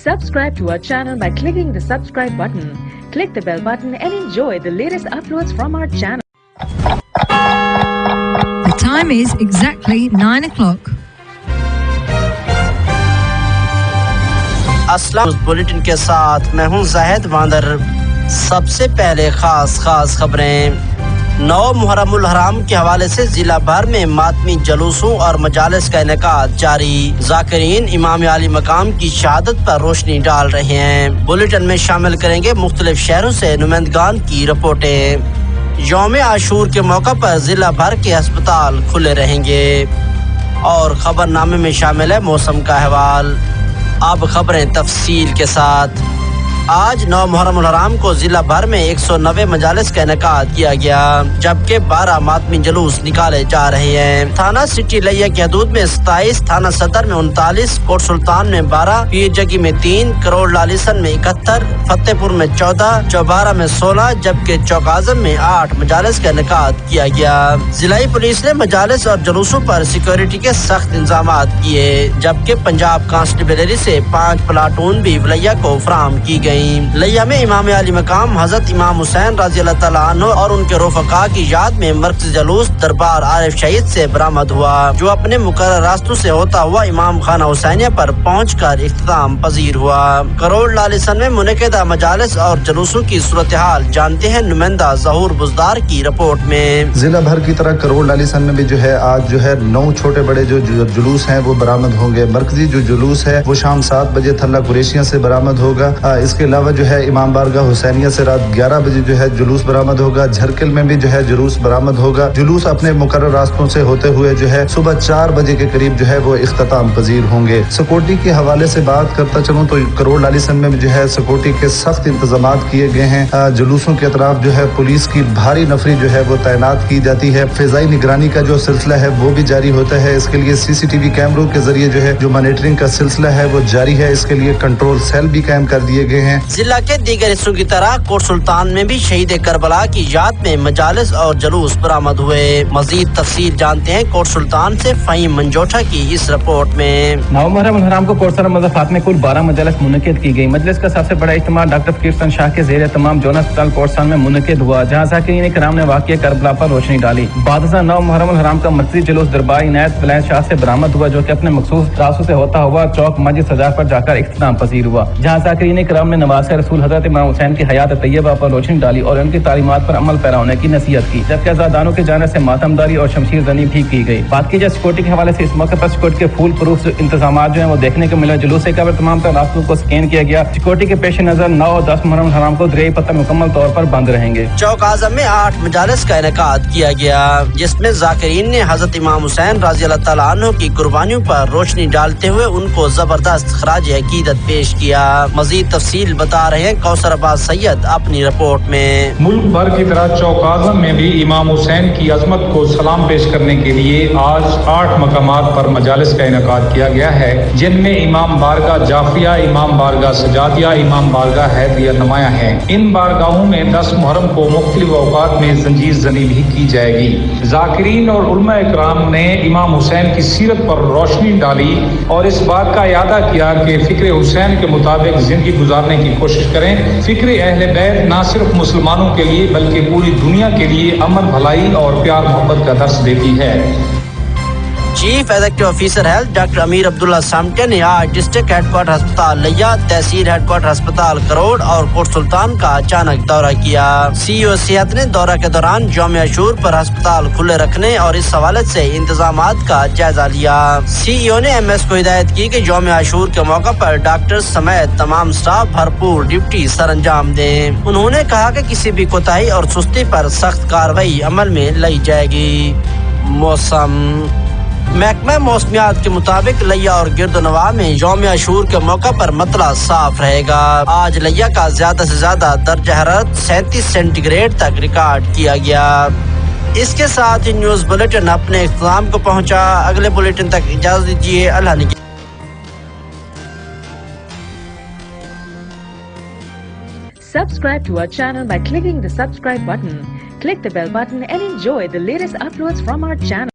Subscribe to our channel by clicking the subscribe button. Click the bell button and enjoy the latest uploads from our channel. The time is exactly 9 o'clock. Islam bulletin کے ساتھ میں ہوں زاہد واندر۔ سب سے پہلے خاص خبریں۔ 9 محرم الحرام کے حوالے سے ضلع بھر میں ماتمی جلوسوں اور مجالس کا انعقاد جاری۔ ذاکرین امام عالی مقام کی شہادت پر روشنی ڈال رہے ہیں۔ بلیٹن میں شامل کریں گے مختلف شہروں سے نمائندگان کی رپورٹیں۔ یوم عاشور کے موقع پر ضلع بھر کے ہسپتال کھلے رہیں گے اور خبر نامے میں شامل ہے موسم کا احوال۔ اب خبریں تفصیل کے ساتھ۔ آج 9 محرم الحرام کو ضلع بھر میں 190 مجالس کا انعقاد کیا گیا، جبکہ 12 ماتمی جلوس نکالے جا رہے ہیں۔ تھانہ سٹی لیا کی حدود میں 27، تھانہ صدر میں 39، کوٹ سلطان میں 12، پیر جگی میں 3، کروڑ لالیسن میں 71، فتح پور میں 14، چوبارہ میں 16، جبکہ چوک اعظم میں 8 مجالس کا انعقاد کیا گیا۔ ضلعی پولیس نے مجالس اور جلوسوں پر سیکورٹی کے سخت انتظامات کیے، جبکہ پنجاب کانسٹیبلری سے 5 پلاٹون بھی لیا کو فراہم کی گئی۔ لیا میں امام عالی مقام حضرت امام حسین رضی اللہ تعالیٰ عنہ اور ان کے رفقا کی یاد میں مرکزی جلوس دربار عارف شہید سے برآمد ہوا، جو اپنے مقرر راستوں سے ہوتا ہوا امام خانہ حسینیہ پر پہنچ کر اختتام پذیر ہوا۔ کروڑ لالیسن میں منعقدہ مجالس اور جلوسوں کی صورتحال جانتے ہیں نمائندہ ظہور بزدار کی رپورٹ میں۔ ضلع بھر کی طرح کروڑ لالیسن میں بھی آج 9 چھوٹے بڑے جو جلوس ہیں وہ برآمد ہوں گے۔ مرکزی جو جلوس ہے وہ شام 7 بجے تھلہ قریشیاں سے برآمد ہوگا۔ اس کے علاوہ امام بارگاہ حسینیہ سے رات 11 بجے جلوس برآمد ہوگا۔ جھرکل میں بھی جلوس برآمد ہوگا۔ جلوس اپنے مقرر راستوں سے ہوتے ہوئے صبح 4 بجے کے قریب وہ اختتام پذیر ہوں گے۔ سیکورٹی کے حوالے سے بات کرتا چلوں تو کروڑ لالیسن میں سیکورٹی کے سخت انتظامات کیے گئے ہیں۔ جلوسوں کے اطراف پولیس کی بھاری نفری وہ تعینات کی جاتی ہے۔ فضائی نگرانی کا جو سلسلہ ہے وہ بھی جاری ہوتا ہے۔ اس کے لیے CCTV کیمروں کے ذریعے جو مانیٹرنگ کا سلسلہ ہے وہ جاری ہے۔ اس کے لیے کنٹرول سیل بھی قائم کر دیے گئے ہیں۔ ضلع کے دیگر حصوں کی طرح کوٹ سلطان میں بھی شہید کربلا کی یاد میں مجالس اور جلوس برآمد ہوئے۔ مزید تفصیل جانتے ہیں کوٹ سلطان سے فہیم منجوٹھا کی اس رپورٹ میں۔ 9 محرم الحرام کو کوٹسر مضافات میں کل 12 مجالس منعقد کی گئی۔ مجلس کا سب سے بڑا اجتماع ڈاکٹر فقیر حسن شاہ کے زیر اہتمام جونا اسپتال کوٹسان میں منعقد ہوا، جہاں ذاکرین کرام نے واقعہ کربلا پر روشنی ڈالی۔ بعد ازاں 9 محرم الحرام کا مرکزی جلوس دربار عنایت بلند شاہ سے برآمد ہوا، جو کہ اپنے مخصوص راستوں سے ہوتا ہوا چوک مسجد سجاد پر جا کر اختتام پذیر ہوا، جہاں ذاکرین کرام نے نواز رسول حضرت امام حسین کی حیات طیبہ پر روشنی ڈالی اور ان کی تعلیمات پر عمل پیرا ہونے کی نصیحت کی، جبکہ عزاداروں کی جانب سے ماتمداری اور شمشیر زنی بھی کی گئی۔ بات کی جائے سیکورٹی کے حوالے سے، اس موقع پر سیکورٹی کے فول پروف انتظامات وہ دیکھنے کو ملے۔ جلوس سے قبل تمام تر راستوں کو سکین کیا گیا۔ سیکورٹی کے پیش نظر 9 اور 10 محرم الحرام کو دریائی پتہ مکمل طور پر بند رہیں گے۔ چوک اعظم میں 8 مجالس کا انعقاد کیا گیا، جس میں ذاکرین نے حضرت امام حسین رضی اللہ تعالیٰ عنہ کی قربانیوں پر روشنی ڈالتے ہوئے ان کو زبردست خراج عقیدت پیش کیا۔ مزید تفصیل بتا رہے ہیں کوثر عباس سید اپنی رپورٹ میں۔ ملک بھر کی طرح چوک اعظم میں بھی امام حسین کی عظمت کو سلام پیش کرنے کے لیے آج 8 مقامات پر مجالس کا انعقاد کیا گیا ہے، جن میں امام بارگاہ جعفریہ، امام بارگاہ سجادیہ، امام بارگاہ حیدریہ نمایاں ہیں۔ ان بارگاہوں میں 10 محرم کو مختلف اوقات میں زنجیر زنی بھی کی جائے گی۔ ذاکرین اور علماء اکرام نے امام حسین کی سیرت پر روشنی ڈالی اور اس بات کا اعادہ کیا کہ فکر حسین کے مطابق زندگی گزارنے کی کوشش کریں۔ فکر اہل بیت نہ صرف مسلمانوں کے لیے بلکہ پوری دنیا کے لیے امن، بھلائی اور پیار محبت کا درس دیتی ہے۔ Chief executive officer health doctor Amir Abdullah Samte نے آج ڈسٹرکٹ ہیڈ کوارٹر ہسپتال لیا، تحصیل ہیڈ کوارٹر ہسپتال کروڑ اور کوٹ سلطان کا اچانک دورہ کیا۔ CEO صحت نے دورہ کے دوران یوم عاشور پر ہسپتال کھلے رکھنے اور اس حوالے سے انتظامات کا جائزہ لیا۔ CEO نے MS کو ہدایت کی کہ یوم عاشور کے موقع پر ڈاکٹر سمیت تمام سٹاف بھرپور ڈیوٹی سر انجام دیں۔ انہوں نے کہا کہ کسی بھی کوتاہی اور سستی پر سخت کارروائی عمل میں لائی جائے گی۔ موسم محکمہ موسمیات کے مطابق لیا اور گرد و نواح میں یوم عاشور کے موقع پر مطلع صاف رہے گا۔ آج لیا کا زیادہ سے زیادہ درجہ حرارت 37 سینٹی گریڈ تک ریکارڈ کیا گیا۔ اس کے ساتھ ہی نیوز بلیٹن اپنے اختتام کو پہنچا۔ اگلے بلیٹن تک اجازت دیجیے۔ اللہ نے Subscribe to our channel by clicking the subscribe button. Click the bell button and enjoy the latest uploads from our channel.